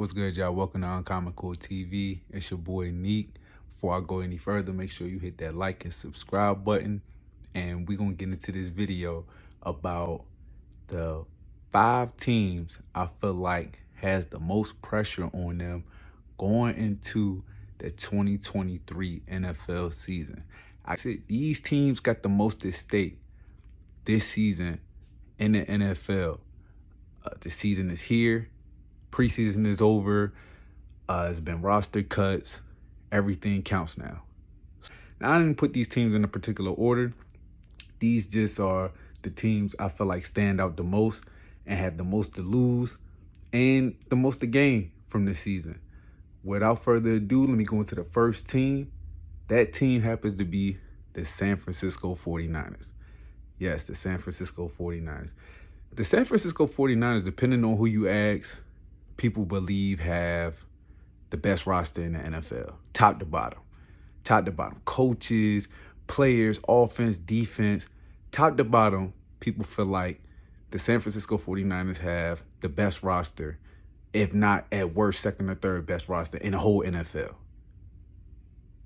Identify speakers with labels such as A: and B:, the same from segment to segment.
A: What's good, y'all? Welcome to Uncommon Cool TV. It's your boy Neek. Before I go any further, make sure you hit that like and subscribe button. And we're going to get into this video about the 5 teams I feel like has the most pressure on them going into the 2023 NFL season. I said these teams got the most at stake this season in the NFL. The season is here. Preseason is over. It's been roster cuts. Everything counts now. Now, I didn't put these teams in a particular order. These just are the teams I feel like stand out the most and have the most to lose and the most to gain from this season. Without further ado, let me go into the first team. That team happens to be the San Francisco 49ers. Yes, the San Francisco 49ers. The San Francisco 49ers, depending on who you ask, people believe have the best roster in the NFL, top to bottom. Top to bottom. Coaches, players, offense, defense, top to bottom, people feel like the San Francisco 49ers have the best roster, if not at worst, second or third best roster in the whole NFL.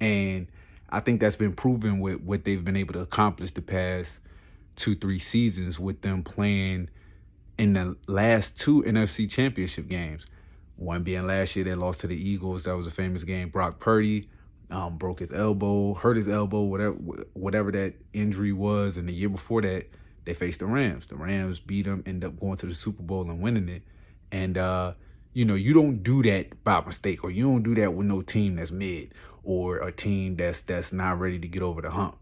A: And I think that's been proven with what they've been able to accomplish the past 2-3 seasons with them playing in the last 2 NFC championship games. One being last year, they lost to the Eagles. That was a famous game. Brock Purdy broke his elbow, hurt his elbow, whatever that injury was. And the year before that, they faced the Rams. The Rams beat them, ended up going to the Super Bowl and winning it. And, you don't do that by mistake, or you don't do that with no team that's mid or a team that's not ready to get over the hump.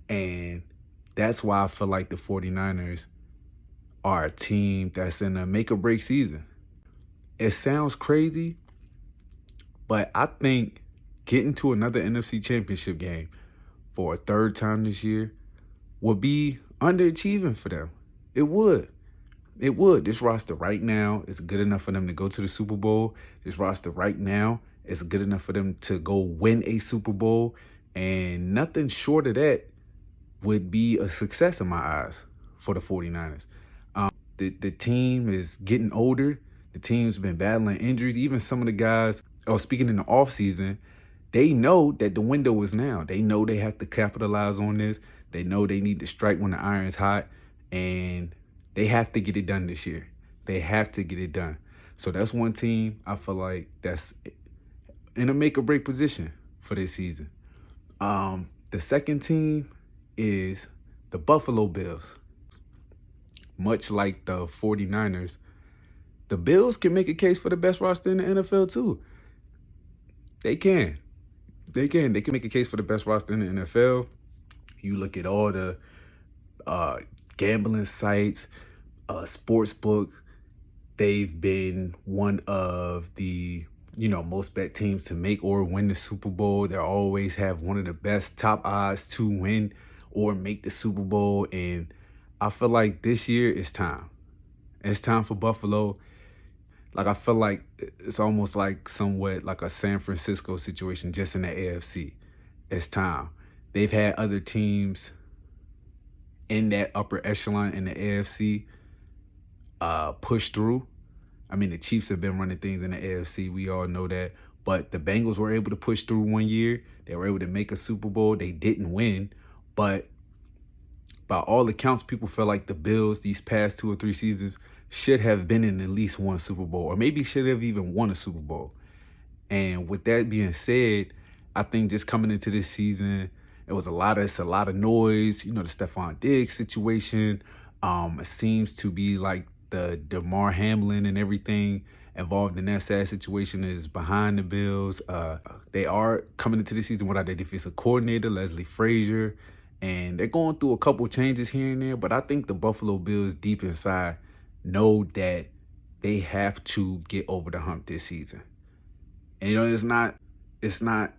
A: And that's why I feel like the 49ers are a team that's in a make-or-break season. It sounds crazy, but I think getting to another NFC championship game for a third time this year would be underachieving for them. It would. It would. This roster right now is good enough for them to go to the Super Bowl. This roster right now is good enough for them to go win a Super Bowl. And nothing short of that would be a success in my eyes for the 49ers. The team is getting older. The team's been battling injuries. Even some of the guys, speaking in the offseason, they know that the window is now. They know they have to capitalize on this. They know they need to strike when the iron's hot. And they have to get it done this year. They have to get it done. So that's one team I feel like that's in a make-or-break position for this season. The second team is the Buffalo Bills. Much like the 49ers, the Bills can make a case for the best roster in the NFL too. They can. They can make a case for the best roster in the NFL. You look at all the gambling sites, sports books. They've been one of the most bet teams to make or win the Super Bowl. They always have one of the best top odds to win or make the Super Bowl. And I feel like this year is time. It's time for Buffalo. Like, I feel like it's almost like somewhat like a San Francisco situation just in the AFC. It's time. They've had other teams in that upper echelon in the AFC push through. I mean, the Chiefs have been running things in the AFC. We all know that. But the Bengals were able to push through one year. They were able to make a Super Bowl. They didn't win. But by all accounts, people feel like the Bills these past 2 or 3 seasons should have been in at least one Super Bowl, or maybe should have even won a Super Bowl. And with that being said, I think just coming into this season, it's a lot of noise. The Stephon Diggs situation. It seems to be like the Damar Hamlin and everything involved in that sad situation is behind the Bills. They are coming into the season without their defensive coordinator, Leslie Frazier, and they're going through a couple changes here and there. But I think the Buffalo Bills deep inside know that they have to get over the hump this season. And it's not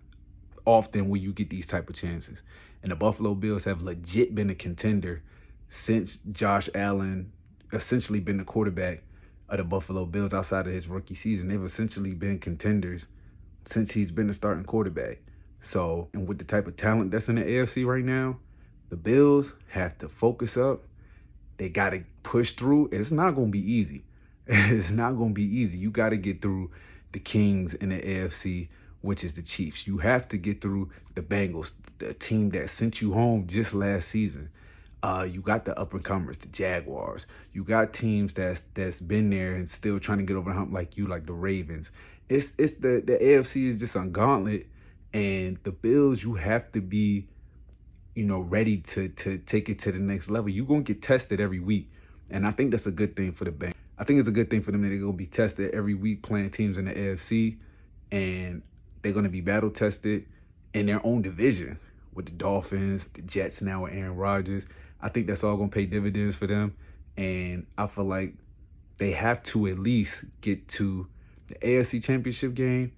A: often when you get these type of chances. And the Buffalo Bills have legit been a contender since Josh Allen essentially been the quarterback of the Buffalo Bills outside of his rookie season. They've essentially been contenders since he's been the starting quarterback. So, and with the type of talent that's in the AFC right now, the Bills have to focus up. They got to push through. It's not going to be easy. It's not going to be easy. You got to get through the kings in the AFC, which is the Chiefs. You have to get through the Bengals, the team that sent you home just last season. You got the up-and-comers, the Jaguars. You got teams that's been there and still trying to get over the hump like you, like the Ravens. It's the AFC is just a gauntlet, and the Bills, you have to be, ready to take it to the next level. You're going to get tested every week, and I think that's a good thing for the Bengals. I think it's a good thing for them that they're going to be tested every week playing teams in the AFC, and they're going to be battle-tested in their own division with the Dolphins, the Jets now with Aaron Rodgers. I think that's all going to pay dividends for them, and I feel like they have to at least get to the AFC Championship game,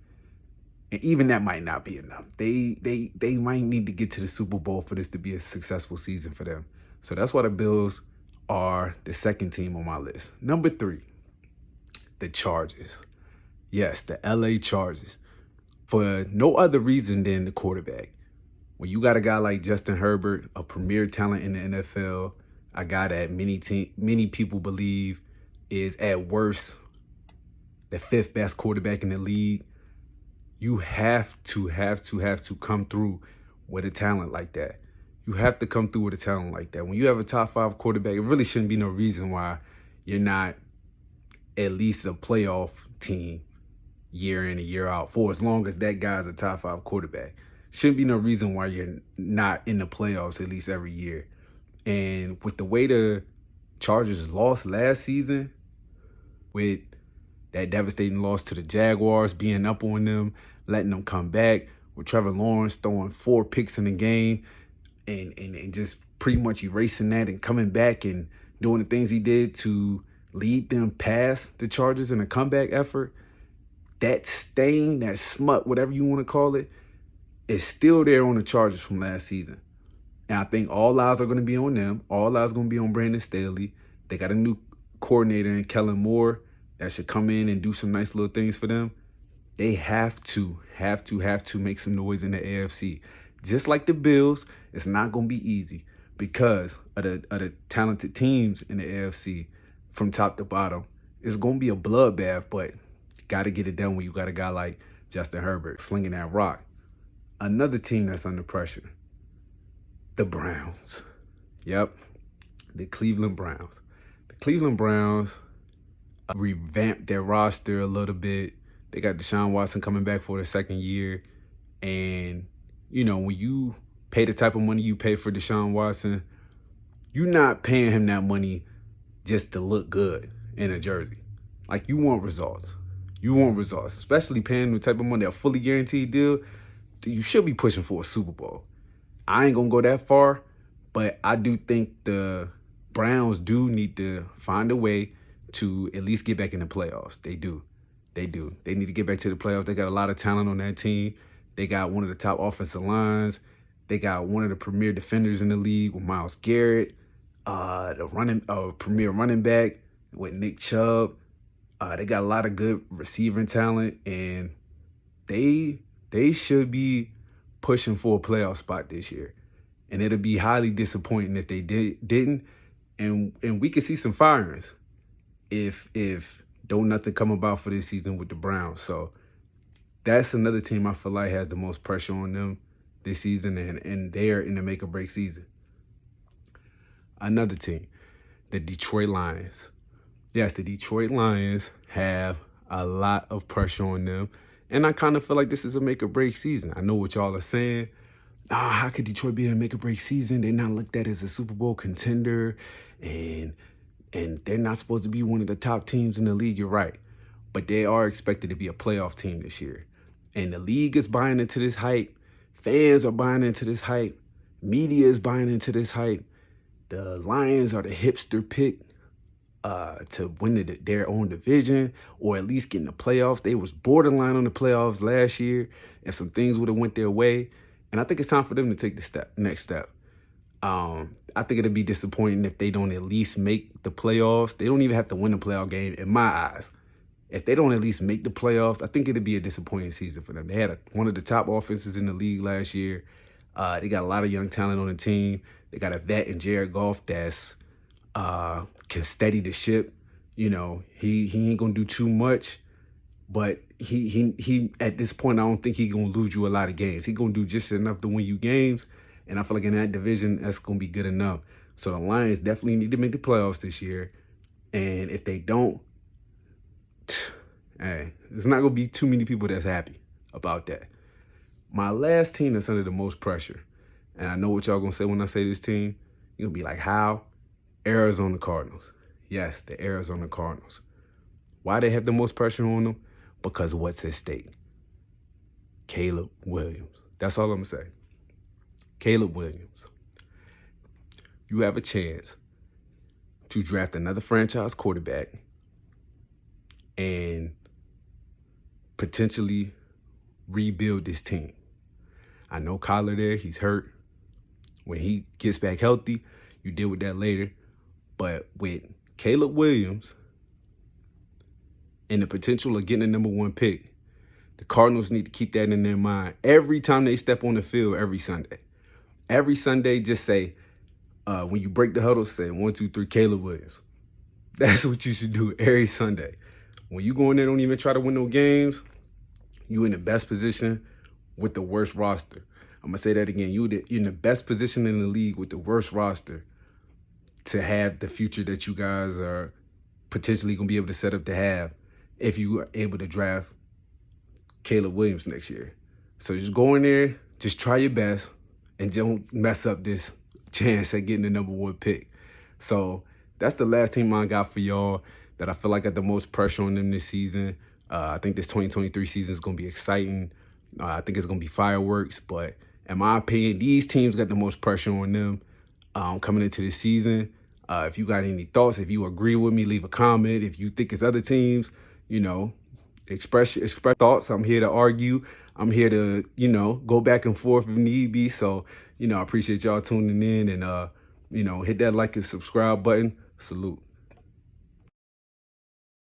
A: and even that might not be enough. They might need to get to the Super Bowl for this to be a successful season for them. So that's why the Bills are the second team on my list. Number 3, the Chargers. Yes, the LA Chargers. For no other reason than the quarterback. When you got a guy like Justin Herbert, a premier talent in the NFL, a guy that many people believe is at worst the 5th best quarterback in the league, you have to come through with a talent like that. You have to come through with a talent like that. When you have a top 5 quarterback, it really shouldn't be no reason why you're not at least a playoff team year in and year out for as long as that guy's a top 5 quarterback. Shouldn't be no reason why you're not in the playoffs at least every year. And with the way the Chargers lost last season, with that devastating loss to the Jaguars, being up on them, letting them come back, with Trevor Lawrence throwing 4 picks in the game and just pretty much erasing that and coming back and doing the things he did to lead them past the Chargers in a comeback effort, that stain, that smut, whatever you want to call it, is still there on the Chargers from last season. And I think all eyes are going to be on them. All eyes are going to be on Brandon Staley. They got a new coordinator in Kellen Moore that should come in and do some nice little things for them. They have to make some noise in the AFC. Just like the Bills, it's not going to be easy because of the talented teams in the AFC from top to bottom. It's going to be a bloodbath, but you got to get it done when you got a guy like Justin Herbert slinging that rock. Another team that's under pressure, the Browns. Yep, the Cleveland Browns. The Cleveland Browns revamped their roster a little bit. They got Deshaun Watson coming back for the 2nd year. And, when you pay the type of money you pay for Deshaun Watson, you're not paying him that money just to look good in a jersey. Like, you want results. You want results, especially paying the type of money, a fully guaranteed deal. You should be pushing for a Super Bowl. I ain't going to go that far, but I do think the Browns do need to find a way to at least get back in the playoffs. They do. They need to get back to the playoffs. They got a lot of talent on that team. They got one of the top offensive lines. They got one of the premier defenders in the league with Myles Garrett, the premier running back with Nick Chubb. They got a lot of good receiving talent, and they should be pushing for a playoff spot this year. And it'll be highly disappointing if they didn't. And we could see some firings if don't nothing come about for this season with the Browns. So that's another team I feel like has the most pressure on them this season, and they're in the make or break season. Another team, the Detroit Lions. Yes, the Detroit Lions have a lot of pressure on them. And I kind of feel like this is a make or break season. I know what y'all are saying. How could Detroit be a make or break season? They're not looked at as a Super Bowl contender, and they're not supposed to be one of the top teams in the league. You're right. But they are expected to be a playoff team this year. And the league is buying into this hype. Fans are buying into this hype. Media is buying into this hype. The Lions are the hipster pick to win their own division or at least get in the playoffs. They was borderline on the playoffs last year if some things would have went their way. And I think it's time for them to take the next step. I think it'd be disappointing if they don't at least make the playoffs. They don't even have to win the playoff game in my eyes. If they don't at least make the playoffs, I think it'd be a disappointing season for them. They had one of the top offenses in the league last year. They got a lot of young talent on the team. They got a vet in Jared Goff that's can steady the ship. He ain't gonna do too much, But he at this point, I don't think he's gonna lose you a lot of games. He's gonna do just enough to win you games. And I feel like in that division, that's gonna be good enough. So the Lions definitely need to make the playoffs this year. And if they don't, hey, there's not gonna be too many people that's happy about that. My last team that's under the most pressure, and I know what y'all gonna say when I say this team. You're gonna be like, how? Arizona Cardinals. Yes, the Arizona Cardinals. Why they have the most pressure on them? Because what's at stake? Caleb Williams. That's all I'm gonna say. Caleb Williams. You have a chance to draft another franchise quarterback and potentially rebuild this team. I know Kyler there, he's hurt. When he gets back healthy, you deal with that later. But with Caleb Williams and the potential of getting a number 1 pick, the Cardinals need to keep that in their mind every time they step on the field every Sunday. Every Sunday, just say, when you break the huddle, say 1, 2, 3, Caleb Williams. That's what you should do every Sunday. When you go in there, don't even try to win no games, you in the best position with the worst roster. I'm going to say that again. You're in the best position in the league with the worst roster to have the future that you guys are potentially going to be able to set up to have if you are able to draft Caleb Williams next year. So just go in there, just try your best, and don't mess up this chance at getting the number 1 pick. So that's the last team I got for y'all that I feel like got the most pressure on them this season. I think this 2023 season is going to be exciting. I think it's going to be fireworks. But in my opinion, these teams got the most pressure on them coming into the season. If you got any thoughts, if you agree with me, leave a comment. If you think it's other teams, express thoughts. I'm here to argue. I'm here to, go back and forth if need be. So, I appreciate y'all tuning in and, hit that like and subscribe button. Salute.